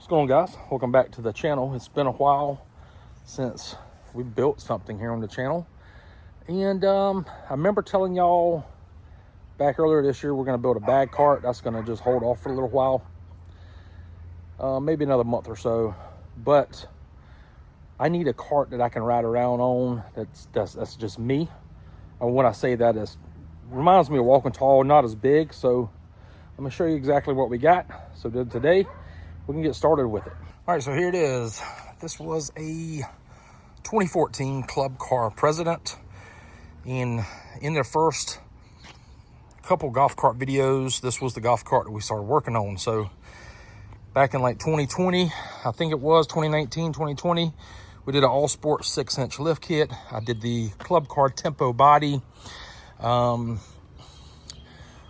going on, guys? Welcome back to the channel. It's been a while since we built something here on the channel, and I remember telling y'all back earlier this year we're going to build a bag cart. That's going to just hold off for a little while, maybe another month or so. But I need a cart that I can ride around on. That's just me. And when I say that, it reminds me of Walking Tall, not as big. So I'm going to show you exactly what we got. So today we can get started with it. All right, so here it is. This was a 2014 Club Car President. In their first couple golf cart videos, this was the golf cart that we started working on. So back in like 2020, I think it was 2019, 2020, we did an all sports 6-inch lift kit. I did the Club Car Tempo body.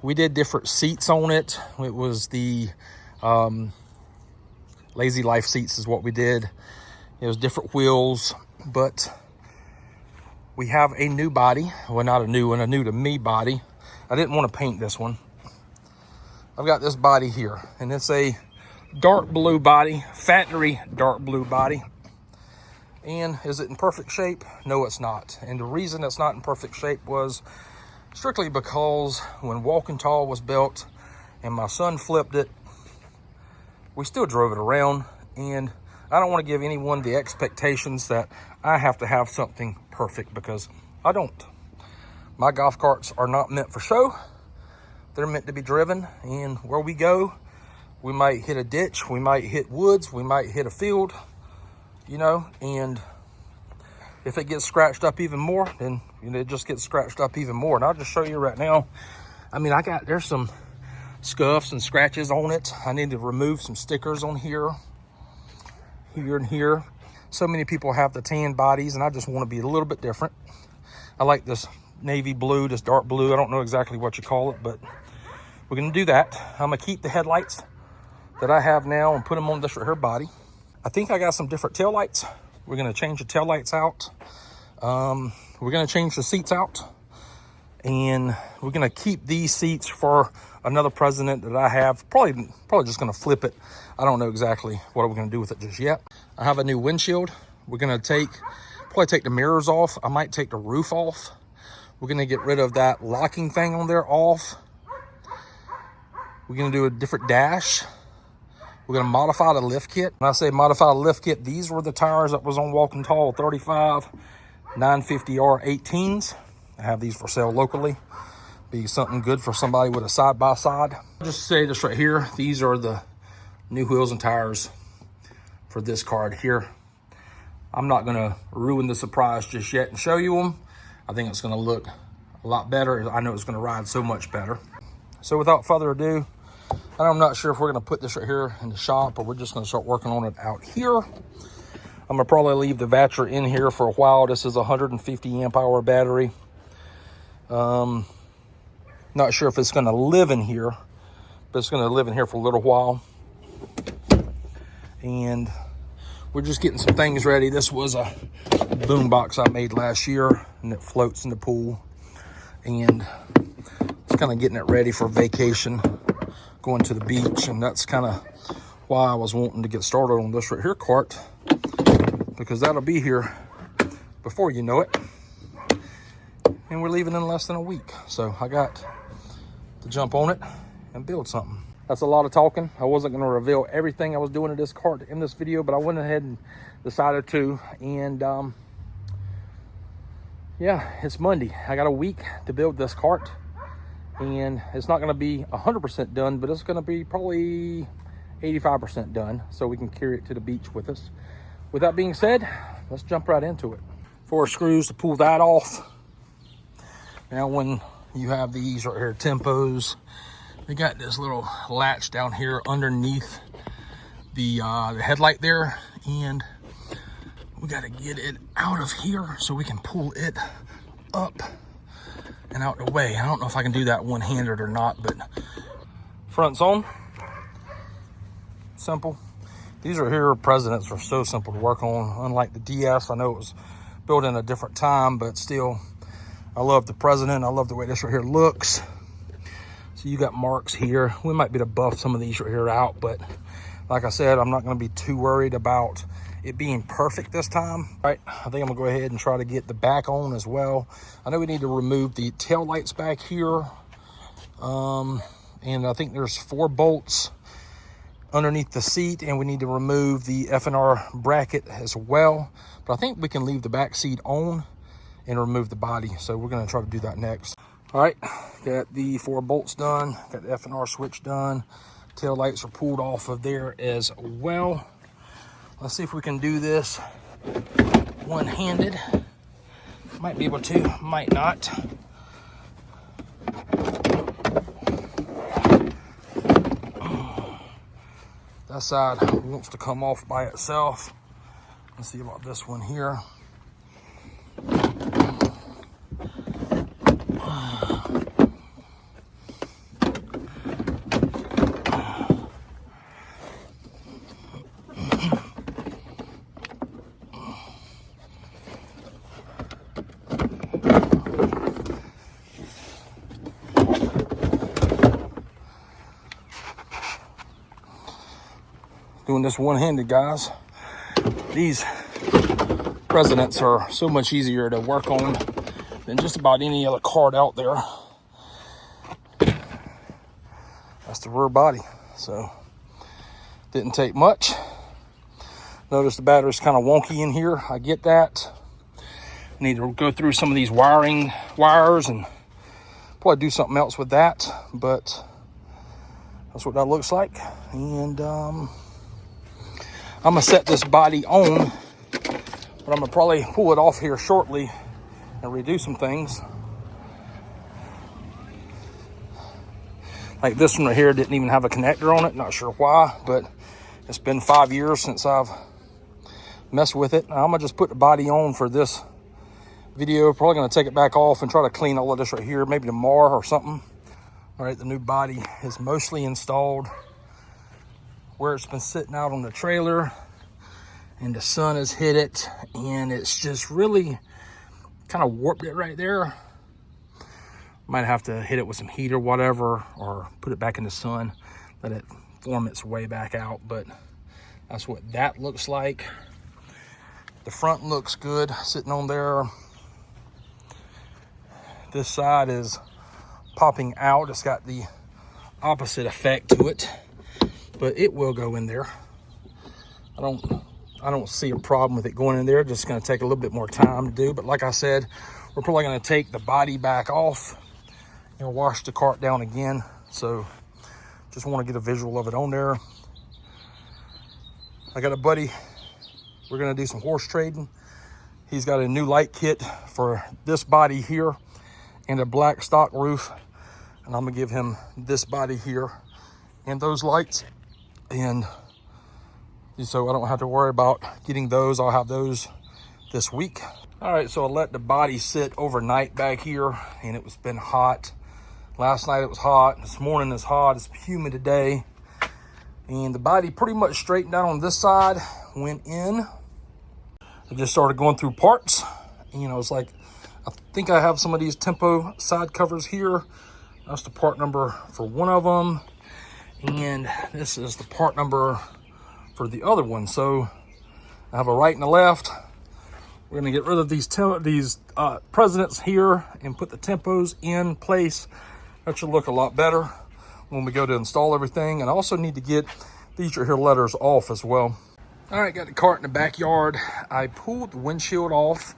We did different seats on it. It was the Lazy Life seats is what we did. It was different wheels, but we have a new body. Well, not a new one, a new to me body. I didn't want to paint this one. I've got this body here, and it's a dark blue body, factory dark blue body. And is it in perfect shape? No, it's not. And the reason it's not in perfect shape was strictly because when Walking Tall was built and my son flipped it, we still drove it around, and I don't want to give anyone the expectations that I have to have something perfect, because I don't. My golf carts are not meant for show. They're meant to be driven, and where we go, we might hit a ditch, we might hit woods, we might hit a field, you know, and if it gets scratched up even more, then it just gets scratched up even more. And I'll just show you right now. I mean, there's some scuffs and scratches on it. I need to remove some stickers on here and here. So many people have the tan bodies, and I just want to be a little bit different. I like this navy blue, this dark blue. I don't know exactly what you call it, but we're going to do that. I'm going to keep the headlights that I have now and put them on this right here body. I think I got some different tail lights. We're going to change the tail lights out. We're going to change the seats out, and we're going to keep these seats for another president that I have. Probably just going to flip it. I don't know exactly what we're going to do with it just yet. I have a new windshield. We're going to probably take the mirrors off. I might take the roof off. We're going to get rid of that locking thing on there off. We're going to do a different dash. We're going to modify the lift kit. When I say modify the lift kit, these were the tires that was on Walking Tall 35 950R 18s. I have these for sale locally. Be something good for somebody with a side-by-side. Just say this right here. These are the new wheels and tires for this card here. I'm not going to ruin the surprise just yet and show you them. I think it's going to look a lot better. I know it's going to ride so much better. So without further ado, I'm not sure if we're going to put this right here in the shop or we're just going to start working on it out here. I'm going to probably leave the Vatra in here for a while. This is a 150 amp hour battery. Not sure if it's going to live in here, but it's going to live in here for a little while. And we're just getting some things ready. This was a boom box I made last year, and it floats in the pool. And it's kind of getting it ready for vacation, going to the beach. And that's kind of why I was wanting to get started on this right here cart, because that'll be here before you know it. And we're leaving in less than a week. So I got to jump on it and build something. That's a lot of talking. I wasn't going to reveal everything I was doing to this cart in this video, but I went ahead and decided to. And yeah, it's Monday. I got a week to build this cart, and it's not going to be 100% done, but it's going to be probably 85% done, so we can carry it to the beach with us. With that being said, let's jump right into it. 4 screws to pull that off. Now, when you have these right here, Tempos, they got this little latch down here underneath the headlight there, and we got to get it out of here so we can pull it up and out the way. I don't know if I can do that one-handed or not, but front's on. Simple. These are here Presidents are so simple to work on, unlike the DS. I know it was built in a different time, but still, I love the President. I love the way this right here looks. So you got marks here. We might be able to buff some of these right here out, but Like I said, I'm not going to be too worried about it being perfect this time. All right, I think I'm gonna go ahead and try to get the back on as well. I know we need to remove the tail lights back here. And I think there's 4 bolts underneath the seat, and we need to remove the F&R bracket as well. But I think we can leave the back seat on and remove the body. So we're gonna try to do that next. All right, got the 4 bolts done, got the F&R switch done. Tail lights are pulled off of there as well. Let's see if we can do this one-handed. Might be able to, might not. That side wants to come off by itself. Let's see about this one here. Doing this one-handed, guys. These Presidents are so much easier to work on than just about any other cart out there. That's the rear body, so didn't take much. Notice the battery's kind of wonky in here. I get that. I need to go through some of these wires and probably do something else with that, but that's what that looks like. And I'm gonna set this body on, but I'm gonna probably pull it off here shortly and redo some things. Like this one right here didn't even have a connector on it. Not sure why, but it's been 5 years since I've messed with it. I'm gonna just put the body on for this video. Probably gonna take it back off and try to clean all of this right here, maybe tomorrow or something. All right, the new body is mostly installed where it's been sitting out on the trailer, and the sun has hit it, and it's just really kind of warped it right there. Might have to hit it with some heat or whatever, or put it back in the sun, let it form its way back out. But that's what that looks like. The front looks good sitting on there. This side is popping out. It's got the opposite effect to it, but it will go in there. I don't see a problem with it going in there. Just going to take a little bit more time to do. But like I said, we're probably going to take the body back off and wash the cart down again. So just want to get a visual of it on there. I got a buddy. We're going to do some horse trading. He's got a new light kit for this body here and a black stock roof. And I'm going to give him this body here and those lights. And so I don't have to worry about getting those. I'll have those this week. All right, so I let the body sit overnight back here, and it's been hot. Last night it was hot. This morning it's hot. It's humid today. And the body pretty much straightened out on this side, went in. I just started going through parts. You know, it's like, I think I have some of these Tempo side covers here. That's the part number for one of them. And this is the part number for the other one. So I have a right and a left. We're gonna get rid of these Presidents here and put the Tempos in place. That should look a lot better when we go to install everything. And I also need to get these right here letters off as well. All right, got the cart in the backyard. I pulled the windshield off,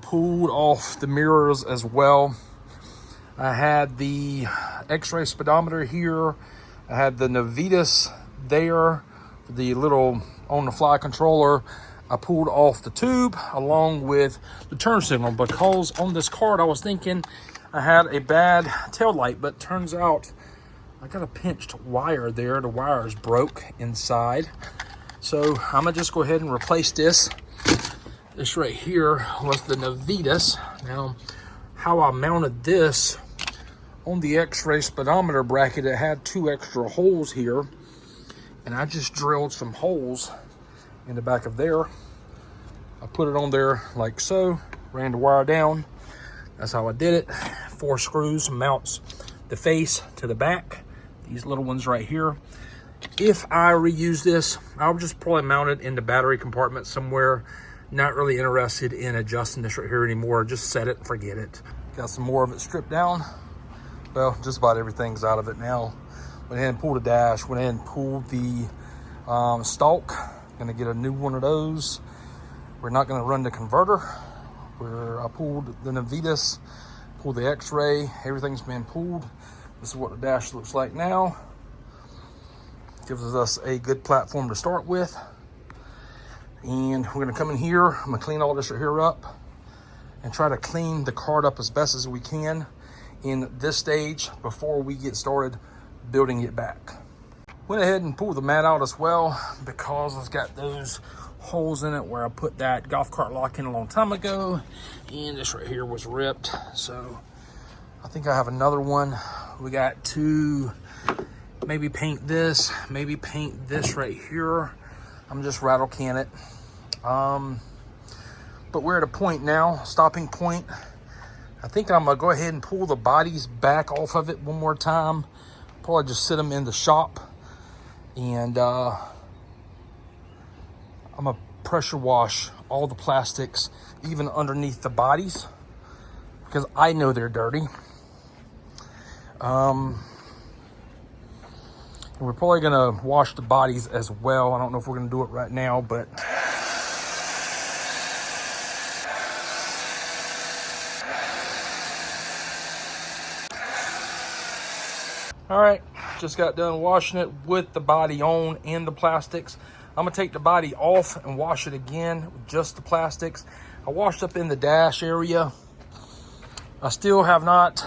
pulled off the mirrors as well. I had the X-ray speedometer here. I had the Navitas there, the little on-the-fly controller. I pulled off the tube along with the turn signal, because on this cart I was thinking I had a bad tail light, but turns out I got a pinched wire there. The wire is broke inside. So I'm gonna just go ahead and replace this. This right here was the Navitas. Now, how I mounted this on the X-ray speedometer bracket, it had 2 extra holes here, and I just drilled some holes in the back of there. I put it on there like so, ran the wire down. That's how I did it. 4 screws mounts the face to the back, these little ones right here. if I reuse this, I'll just probably mount it in the battery compartment somewhere. Not really interested in adjusting this right here anymore. Just set it and forget it. Got some more of it stripped down. Well, just about everything's out of it now. Went ahead and pulled the dash, went ahead and pulled the stalk. Gonna get a new one of those. We're not gonna run the converter. I pulled the Navitas, pulled the X-ray, everything's been pulled. This is what the dash looks like now. Gives us a good platform to start with. And we're gonna come in here, I'm gonna clean all this right here up and try to clean the card up as best as we can in this stage before we get started building it back. Went ahead and pulled the mat out as well because it's got those holes in it where I put that golf cart lock in a long time ago, and this right here was ripped. So I think I have another one. We got to maybe paint this right here. I'm just rattle can it. But we're at a point now, stopping point. I think I'm gonna go ahead and pull the bodies back off of it one more time. Probably just sit them in the shop, and I'm gonna pressure wash all the plastics, even underneath the bodies, because I know they're dirty. We're probably gonna wash the bodies as well. I don't know if we're gonna do it right now, but all right, just got done washing it with the body on and the plastics. I'm gonna take the body off and wash it again with just the plastics. I washed up in the dash area. I still have not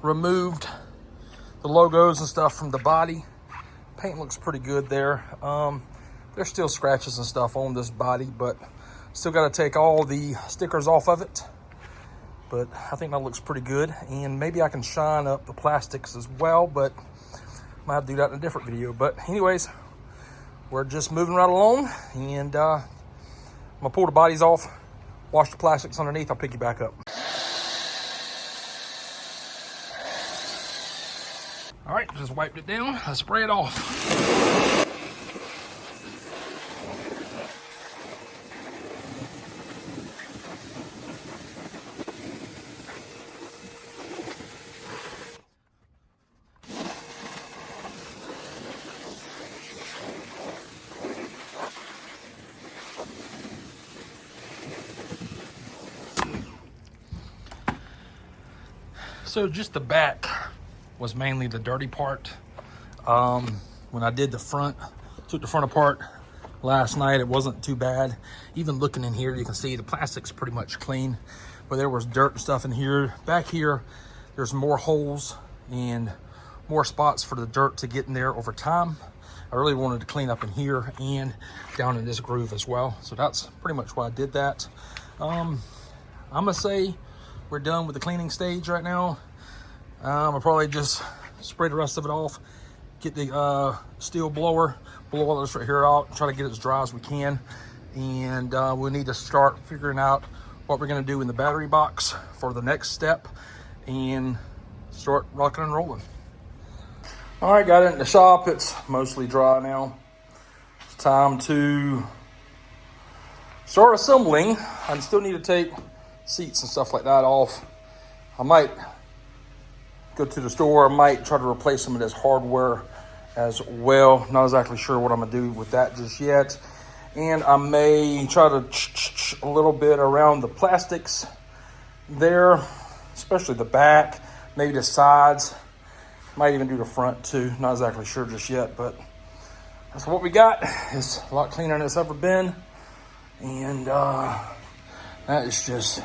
removed the logos and stuff from the body. Paint looks pretty good there. There's still scratches and stuff on this body, but still got to take all the stickers off of it. But I think that looks pretty good, and maybe I can shine up the plastics as well, but I might have to do that in a different video. But anyways, we're just moving right along, and I'm gonna pull the bodies off, wash the plastics underneath. I'll pick you back up. All right, just wiped it down. Let's spray it off. So just the back was mainly the dirty part. When I did the front, took the front apart last night, it wasn't too bad. Even looking in here, you can see the plastic's pretty much clean, but there was dirt and stuff in here. Back here, there's more holes and more spots for the dirt to get in there over time. I really wanted to clean up in here and down in this groove as well. So that's pretty much why I did that. I'm gonna say we're done with the cleaning stage right now. I'll probably just spray the rest of it off, get the steel blower, blow all this right here out, try to get it as dry as we can. And we'll need to start figuring out what we're gonna do in the battery box for the next step and start rocking and rolling. All right, got it in the shop. It's mostly dry now. It's time to start assembling. I still need to take seats and stuff like that off. I might go to the store. I might try to replace some of this hardware as well. Not exactly sure what I'm gonna do with that just yet. And I may try to a little bit around the plastics there, especially the back, maybe the sides. Might even do the front too. Not exactly sure just yet, but that's what we got. It's a lot cleaner than it's ever been. And that is just,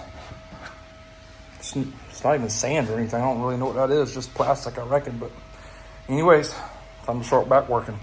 it's not even sand or anything. I don't really know what that is, just plastic, I reckon. But anyways, time to start back working.